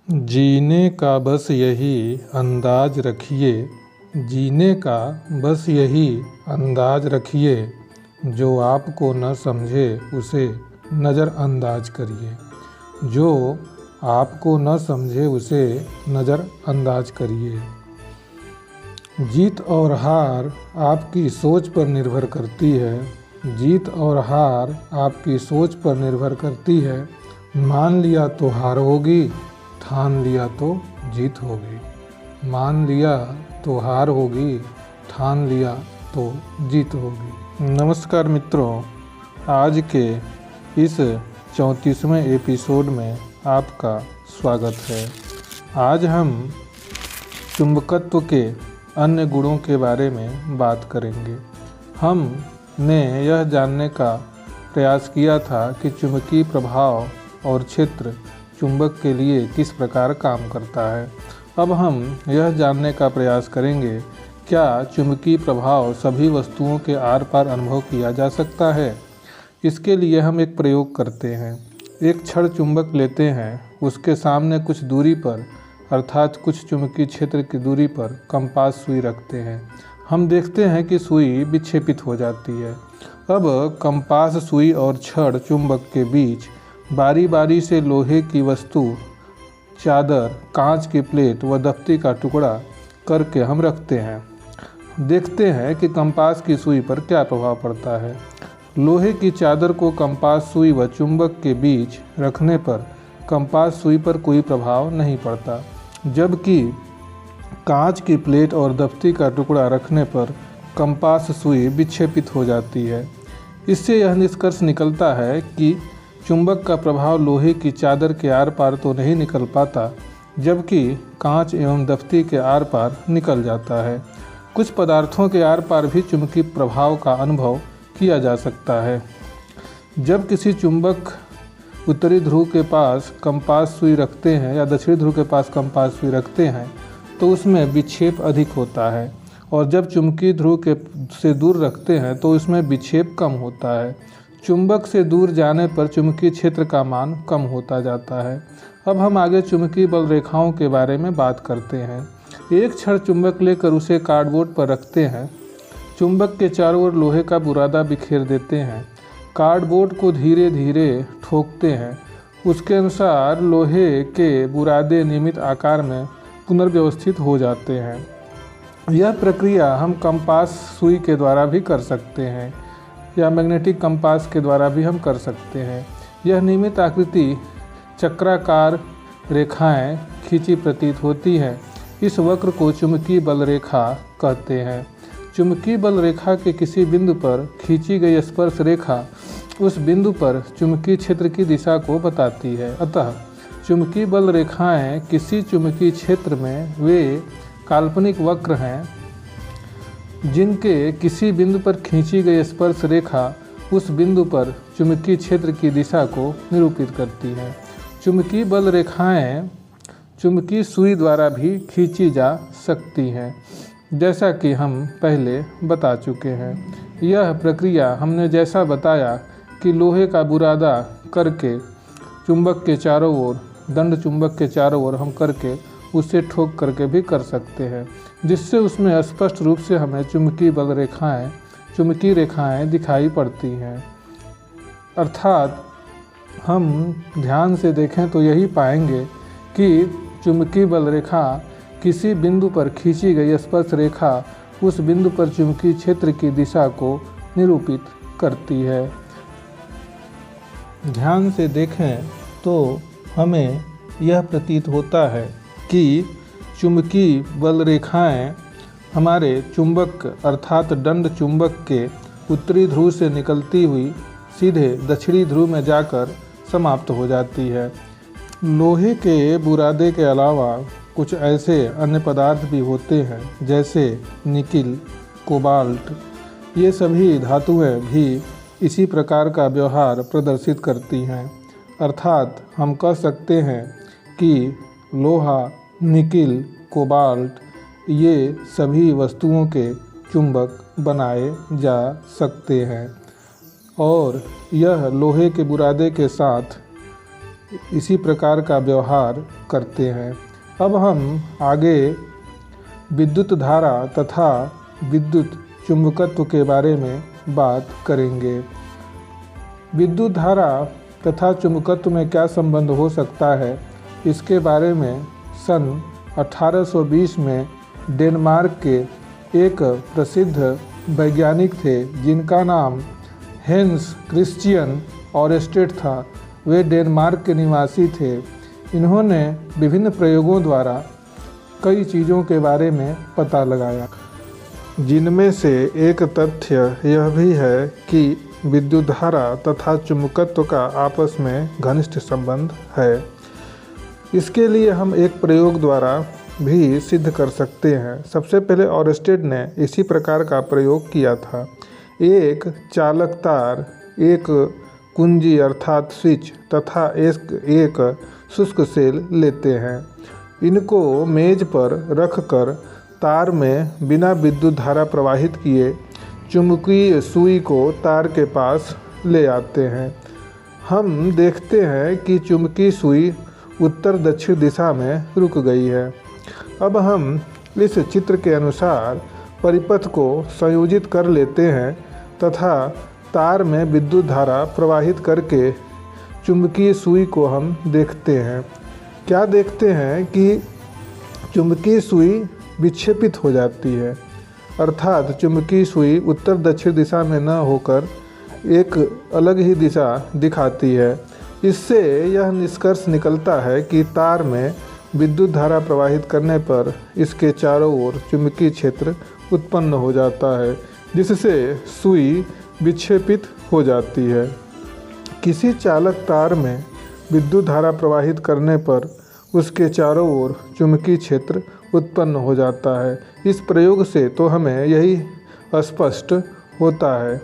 जीने का बस यही अंदाज रखिए, जीने का बस यही अंदाज रखिए, जो आपको न समझे उसे नज़रअंदाज करिए, जो आपको न समझे उसे नज़रअंदाज करिए। जीत और हार आपकी सोच पर निर्भर करती है, जीत और हार आपकी सोच पर निर्भर करती है। मान लिया तो हार होगी, ठान लिया तो जीत होगी। मान लिया तो हार होगी, ठान लिया तो जीत होगी। नमस्कार मित्रों, आज के इस 34वें एपिसोड में आपका स्वागत है। आज हम चुंबकत्व के अन्य गुणों के बारे में बात करेंगे। हमने यह जानने का प्रयास किया था कि चुंबकीय प्रभाव और क्षेत्र चुंबक के लिए किस प्रकार काम करता है। अब हम यह जानने का प्रयास करेंगे, क्या चुंबकीय प्रभाव सभी वस्तुओं के आर पार अनुभव किया जा सकता है। इसके लिए हम एक प्रयोग करते हैं। एक छड़ चुंबक लेते हैं, उसके सामने कुछ दूरी पर अर्थात कुछ चुंबकीय क्षेत्र की दूरी पर कंपास सुई रखते हैं। हम देखते हैं कि सुई विक्षेपित हो जाती है। अब कंपास सुई और छड़ चुंबक के बीच बारी बारी से लोहे की वस्तु, चादर, कांच की प्लेट व दफ्ती का टुकड़ा करके हम रखते हैं। देखते हैं कि कंपास की सुई पर क्या प्रभाव पड़ता है। लोहे की चादर को कंपास सुई व चुंबक के बीच रखने पर कंपास सुई पर कोई प्रभाव नहीं पड़ता, जबकि कांच की प्लेट और दफ्ती का टुकड़ा रखने पर कंपास सुई विक्षेपित हो जाती है। इससे यह निष्कर्ष निकलता है कि चुंबक का प्रभाव लोहे की चादर के आर पार तो नहीं निकल पाता, जबकि कांच एवं दफ्ती के आर पार निकल जाता है। कुछ पदार्थों के आर पार भी चुंबकीय प्रभाव का अनुभव किया जा सकता है। जब किसी चुंबक उत्तरी ध्रुव के पास कंपास सुई रखते हैं या दक्षिणी ध्रुव के पास कंपास सुई रखते हैं तो उसमें विक्षेप अधिक होता है, और जब चुंबकीय ध्रुव से दूर रखते हैं तो उसमें विक्षेप कम होता है। चुंबक से दूर जाने पर चुंबकीय क्षेत्र का मान कम होता जाता है। अब हम आगे चुंबकीय बल रेखाओं के बारे में बात करते हैं। एक छड़ चुंबक लेकर उसे कार्डबोर्ड पर रखते हैं। चुंबक के चारों ओर लोहे का बुरादा बिखेर देते हैं। कार्डबोर्ड को धीरे धीरे ठोकते हैं। उसके अनुसार लोहे के बुरादे नियमित आकार में पुनर्व्यवस्थित हो जाते हैं। यह प्रक्रिया हम कंपास सुई के द्वारा भी कर सकते हैं या मैग्नेटिक कंपास के द्वारा भी हम कर सकते हैं। यह नियमित आकृति चक्राकार रेखाएं खींची प्रतीत होती है। इस वक्र को चुंबकीय बल रेखा कहते हैं। चुंबकीय बल रेखा के किसी बिंदु पर खींची गई स्पर्श रेखा उस बिंदु पर चुंबकीय क्षेत्र की दिशा को बताती है। अतः चुंबकीय बल रेखाएं किसी चुंबकीय क्षेत्र में वे काल्पनिक वक्र हैं जिनके किसी बिंदु पर खींची गई स्पर्श रेखा उस बिंदु पर चुंबकीय क्षेत्र की दिशा को निरूपित करती है। चुंबकीय बल रेखाएं चुंबकीय सुई द्वारा भी खींची जा सकती हैं, जैसा कि हम पहले बता चुके हैं। यह प्रक्रिया हमने जैसा बताया कि लोहे का बुरादा करके चुंबक के चारों ओर, दंड चुंबक के चारों ओर हम करके उसे ठोक करके भी कर सकते हैं, जिससे उसमें स्पष्ट रूप से हमें चुंबकीय रेखाएं दिखाई पड़ती हैं। अर्थात हम ध्यान से देखें तो यही पाएंगे कि चुंबकीय बल रेखा किसी बिंदु पर खींची गई स्पर्श रेखा उस बिंदु पर चुंबकीय क्षेत्र की दिशा को निरूपित करती है। ध्यान से देखें तो हमें यह प्रतीत होता है कि चुंबकीय बल रेखाएं हमारे चुंबक अर्थात दंड चुंबक के उत्तरी ध्रुव से निकलती हुई सीधे दक्षिणी ध्रुव में जाकर समाप्त हो जाती है। लोहे के बुरादे के अलावा कुछ ऐसे अन्य पदार्थ भी होते हैं, जैसे निकिल, कोबाल्ट। ये सभी धातुएं भी इसी प्रकार का व्यवहार प्रदर्शित करती हैं। अर्थात हम कह सकते हैं कि लोहा, निकिल, कोबाल्ट ये सभी वस्तुओं के चुंबक बनाए जा सकते हैं, और यह लोहे के बुरादे के साथ इसी प्रकार का व्यवहार करते हैं। अब हम आगे विद्युत धारा तथा विद्युत चुंबकत्व के बारे में बात करेंगे। विद्युत धारा तथा चुंबकत्व में क्या संबंध हो सकता है, इसके बारे में सन 1820 में डेनमार्क के एक प्रसिद्ध वैज्ञानिक थे जिनका नाम हेंस क्रिश्चियन ऑरेस्टेड था। वे डेनमार्क के निवासी थे। इन्होंने विभिन्न प्रयोगों द्वारा कई चीज़ों के बारे में पता लगाया, जिनमें से एक तथ्य यह भी है कि विद्युत धारा तथा चुंबकत्व का आपस में घनिष्ठ संबंध है। इसके लिए हम एक प्रयोग द्वारा भी सिद्ध कर सकते हैं। सबसे पहले ऑरेस्टेड ने इसी प्रकार का प्रयोग किया था। एक चालक तार, एक कुंजी अर्थात स्विच तथा एक शुष्क सेल लेते हैं। इनको मेज पर रखकर तार में बिना विद्युत धारा प्रवाहित किए चुंबकीय सुई को तार के पास ले आते हैं। हम देखते हैं कि चुंबकीय सुई उत्तर दक्षिण दिशा में रुक गई है। अब हम इस चित्र के अनुसार परिपथ को संयोजित कर लेते हैं तथा तार में विद्युत धारा प्रवाहित करके चुंबकीय सुई को हम देखते हैं। क्या देखते हैं कि चुंबकीय सुई विक्षेपित हो जाती है, अर्थात चुंबकीय सुई उत्तर दक्षिण दिशा में न होकर एक अलग ही दिशा दिखाती है। इससे यह निष्कर्ष निकलता है कि तार में विद्युत धारा प्रवाहित करने पर इसके चारों ओर चुंबकीय क्षेत्र उत्पन्न हो जाता है, जिससे सुई विक्षेपित हो जाती है। किसी चालक तार में विद्युत धारा प्रवाहित करने पर उसके चारों ओर चुंबकीय क्षेत्र उत्पन्न हो जाता है। इस प्रयोग से तो हमें यही स्पष्ट होता है।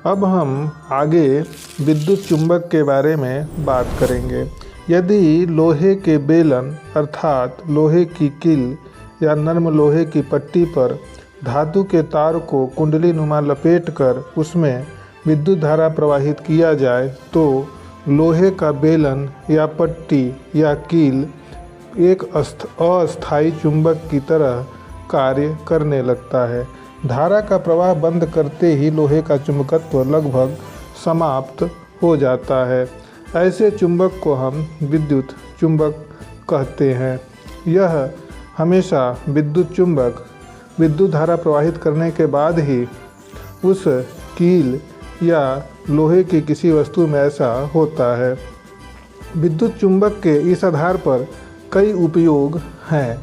अब हम आगे विद्युत चुंबक के बारे में बात करेंगे। यदि लोहे के बेलन अर्थात लोहे की कील या नरम लोहे की पट्टी पर धातु के तार को कुंडली नुमा लपेटकर उसमें विद्युत धारा प्रवाहित किया जाए तो लोहे का बेलन या पट्टी या कील एक अस्थायी चुंबक की तरह कार्य करने लगता है। धारा का प्रवाह बंद करते ही लोहे का चुंबकत्व लगभग समाप्त हो जाता है। ऐसे चुंबक को हम विद्युत चुंबक कहते हैं। यह हमेशा विद्युत चुंबक विद्युत धारा प्रवाहित करने के बाद ही उस कील या लोहे की किसी वस्तु में ऐसा होता है। विद्युत चुंबक के इस आधार पर कई उपयोग हैं।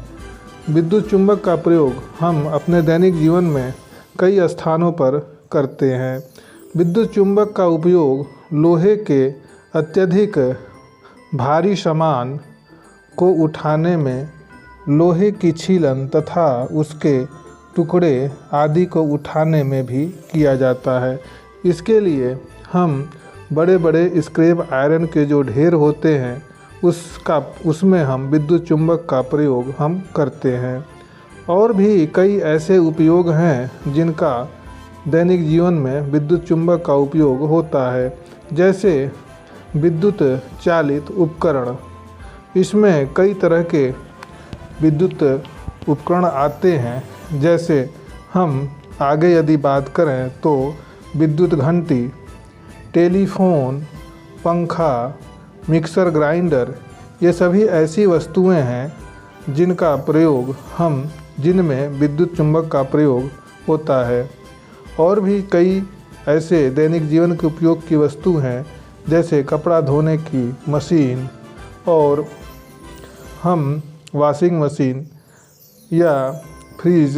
विद्युत चुंबक का प्रयोग हम अपने दैनिक जीवन में कई स्थानों पर करते हैं। विद्युत चुंबक का उपयोग लोहे के अत्यधिक भारी सामान को उठाने में, लोहे की छीलन तथा उसके टुकड़े आदि को उठाने में भी किया जाता है। इसके लिए हम बड़े बड़े स्क्रैप आयरन के जो ढेर होते हैं उसमें हम विद्युत चुंबक का प्रयोग हम करते हैं। और भी कई ऐसे उपयोग हैं जिनका दैनिक जीवन में विद्युत चुंबक का उपयोग होता है, जैसे विद्युत चालित उपकरण। इसमें कई तरह के विद्युत उपकरण आते हैं। जैसे हम आगे यदि बात करें तो विद्युत घंटी, टेलीफोन, पंखा, मिक्सर ग्राइंडर, ये सभी ऐसी वस्तुएं हैं जिनमें विद्युत चुंबक का प्रयोग होता है। और भी कई ऐसे दैनिक जीवन के उपयोग की वस्तु हैं, जैसे कपड़ा धोने की मशीन और हम वॉशिंग मशीन या फ्रिज,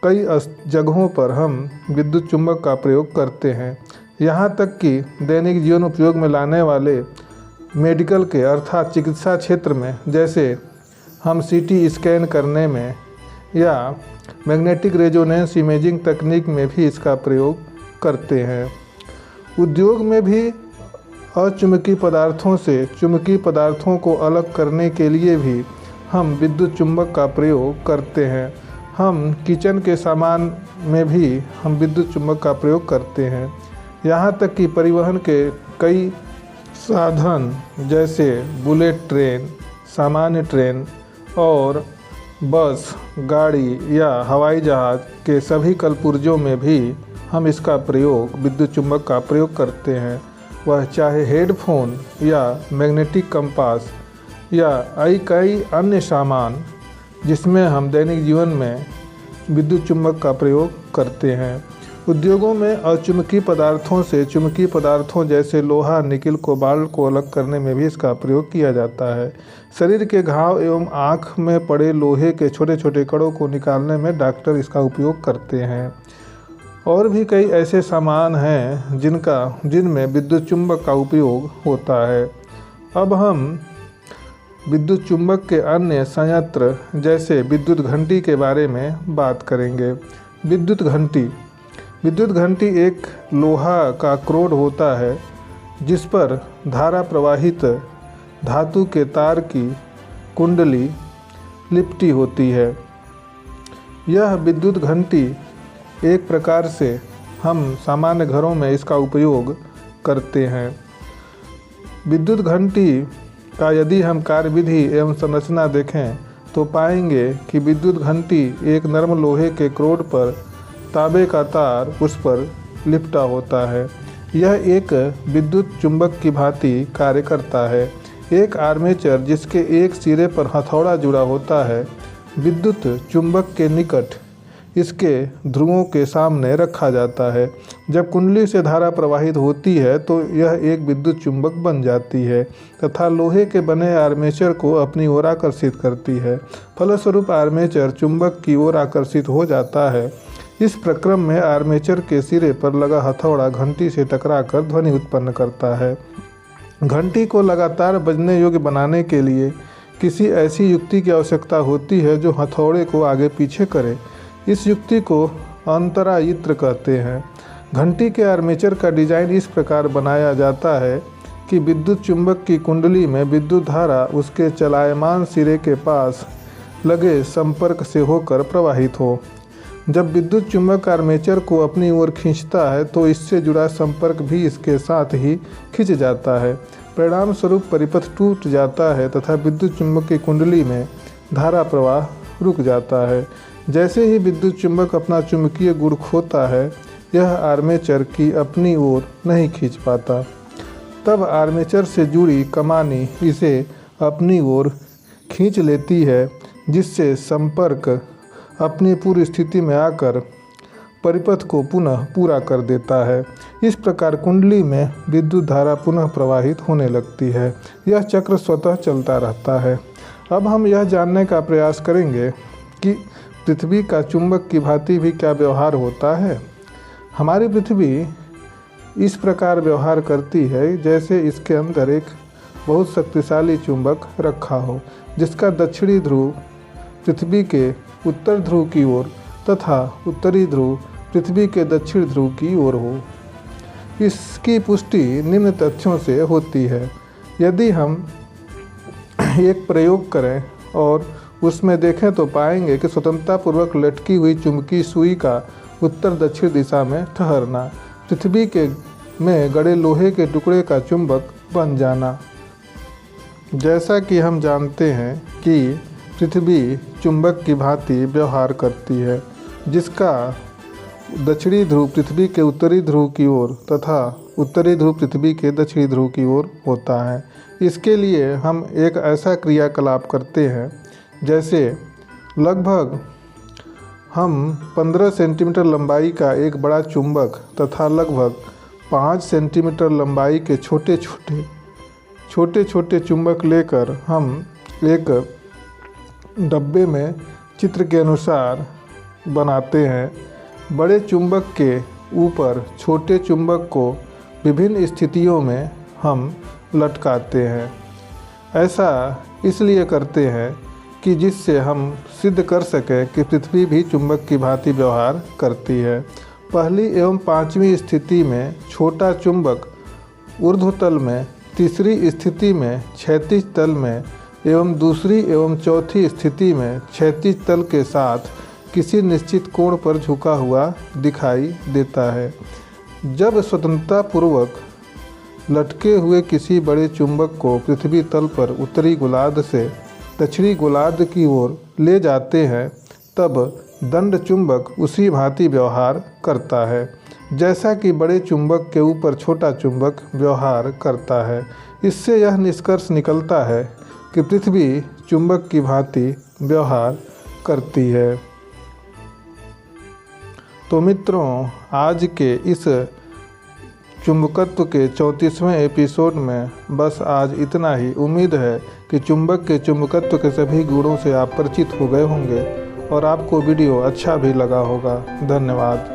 कई जगहों पर हम विद्युत चुंबक का प्रयोग करते हैं। यहाँ तक कि दैनिक जीवन उपयोग में लाने वाले मेडिकल के अर्थात चिकित्सा क्षेत्र में, जैसे हम सीटी स्कैन करने में या मैग्नेटिक रेजोनेंस इमेजिंग तकनीक में भी इसका प्रयोग करते हैं। उद्योग में भी अचुंबकीय पदार्थों से चुंबकीय पदार्थों को अलग करने के लिए भी हम विद्युत चुंबक का प्रयोग करते हैं। हम किचन के सामान में भी हम विद्युत चुंबक का प्रयोग करते हैं। यहाँ तक कि परिवहन के कई साधन जैसे बुलेट ट्रेन, सामान्य ट्रेन और बस, गाड़ी या हवाई जहाज़ के सभी कलपुर्जों में भी हम इसका प्रयोग, विद्युत चुंबक का प्रयोग करते हैं। वह चाहे हेडफोन या मैग्नेटिक कंपास या कई अन्य सामान जिसमें हम दैनिक जीवन में विद्युत चुंबक का प्रयोग करते हैं। उद्योगों में अचुंबकीय पदार्थों से चुंबकीय पदार्थों जैसे लोहा, निकिल, कोबाल्ट को अलग करने में भी इसका प्रयोग किया जाता है। शरीर के घाव एवं आँख में पड़े लोहे के छोटे छोटे कणों को निकालने में डॉक्टर इसका उपयोग करते हैं। और भी कई ऐसे सामान हैं जिनमें विद्युत चुंबक का उपयोग होता है। अब हम विद्युत चुंबक के अन्य संयंत्र जैसे विद्युत घंटी के बारे में बात करेंगे। विद्युत घंटी एक लोहा का क्रोड होता है जिस पर धारा प्रवाहित धातु के तार की कुंडली लिपटी होती है। यह विद्युत घंटी एक प्रकार से हम सामान्य घरों में इसका उपयोग करते हैं। विद्युत घंटी का यदि हम कार्यविधि एवं संरचना देखें तो पाएंगे कि विद्युत घंटी एक नरम लोहे के क्रोड पर तांबे का तार उस पर लिपटा होता है। यह एक विद्युत चुंबक की भांति कार्य करता है। एक आर्मेचर जिसके एक सिरे पर हथौड़ा जुड़ा होता है विद्युत चुंबक के निकट इसके ध्रुवों के सामने रखा जाता है। जब कुंडली से धारा प्रवाहित होती है तो यह एक विद्युत चुंबक बन जाती है तथा लोहे के बने आर्मेचर को अपनी ओर आकर्षित करती है। फलस्वरूप आर्मेचर चुंबक की ओर आकर्षित हो जाता है। इस प्रक्रम में आर्मेचर के सिरे पर लगा हथौड़ा घंटी से टकराकर ध्वनि उत्पन्न करता है। घंटी को लगातार बजने योग्य बनाने के लिए किसी ऐसी युक्ति की आवश्यकता होती है जो हथौड़े को आगे पीछे करे। इस युक्ति को अंतरायित्र कहते हैं। घंटी के आर्मेचर का डिजाइन इस प्रकार बनाया जाता है कि विद्युत चुंबक की कुंडली में विद्युत धारा उसके चलायमान सिरे के पास लगे संपर्क से होकर प्रवाहित हो। जब विद्युत चुंबक आर्मेचर को अपनी ओर खींचता है तो इससे जुड़ा संपर्क भी इसके साथ ही खिंच जाता है। परिणाम स्वरूप परिपथ टूट जाता है तथा विद्युत चुंबक की कुंडली में धारा प्रवाह रुक जाता है। जैसे ही विद्युत चुंबक अपना चुंबकीय गुण खोता है यह आर्मेचर की अपनी ओर नहीं खींच पाता। तब आर्मेचर से जुड़ी कमानी इसे अपनी ओर खींच लेती है जिससे संपर्क अपनी पूर्व स्थिति में आकर परिपथ को पुनः पूरा कर देता है। इस प्रकार कुंडली में विद्युत धारा पुनः प्रवाहित होने लगती है। यह चक्र स्वतः चलता रहता है। अब हम यह जानने का प्रयास करेंगे कि पृथ्वी का चुंबक की भांति भी क्या व्यवहार होता है। हमारी पृथ्वी इस प्रकार व्यवहार करती है जैसे इसके अंदर एक बहुत शक्तिशाली चुंबक रखा हो जिसका दक्षिणी ध्रुव पृथ्वी के उत्तर ध्रुव की ओर तथा उत्तरी ध्रुव पृथ्वी के दक्षिण ध्रुव की ओर हो। इसकी पुष्टि निम्न तथ्यों से होती है। यदि हम एक प्रयोग करें और उसमें देखें तो पाएंगे कि स्वतंत्रतापूर्वक लटकी हुई चुंबकीय सुई का उत्तर दक्षिण दिशा में ठहरना, पृथ्वी के में गड़े लोहे के टुकड़े का चुंबक बन जाना। जैसा कि हम जानते हैं कि पृथ्वी चुंबक की भांति व्यवहार करती है जिसका दक्षिणी ध्रुव पृथ्वी के उत्तरी ध्रुव की ओर तथा उत्तरी ध्रुव पृथ्वी के दक्षिणी ध्रुव की ओर होता है। इसके लिए हम एक ऐसा क्रियाकलाप करते हैं जैसे लगभग हम 15 सेंटीमीटर लंबाई का एक बड़ा चुंबक तथा लगभग 5 सेंटीमीटर लंबाई के छोटे छोटे चुंबक लेकर हम एक डब्बे में चित्र के अनुसार बनाते हैं। बड़े चुंबक के ऊपर छोटे चुंबक को विभिन्न स्थितियों में हम लटकाते हैं। ऐसा इसलिए करते हैं कि जिससे हम सिद्ध कर सकें कि पृथ्वी भी चुंबक की भांति व्यवहार करती है। पहली एवं पांचवी स्थिति में छोटा चुंबक ऊर्ध्वतल में, तीसरी स्थिति में क्षैतिज तल में एवं दूसरी एवं चौथी स्थिति में क्षैतिज तल के साथ किसी निश्चित कोण पर झुका हुआ दिखाई देता है। जब स्वतंत्रतापूर्वक लटके हुए किसी बड़े चुंबक को पृथ्वी तल पर उत्तरी गोलार्ध से दक्षिणी गोलार्ध की ओर ले जाते हैं, तब दंड चुंबक उसी भांति व्यवहार करता है जैसा कि बड़े चुंबक के ऊपर छोटा चुंबक व्यवहार करता है। इससे यह निष्कर्ष निकलता है कि पृथ्वी चुंबक की भांति व्यवहार करती है। तो मित्रों, आज के इस चुंबकत्व के 34वें एपिसोड में बस आज इतना ही। उम्मीद है कि चुंबक के चुंबकत्व के सभी गुणों से आप परिचित हो गए होंगे और आपको वीडियो अच्छा भी लगा होगा। धन्यवाद।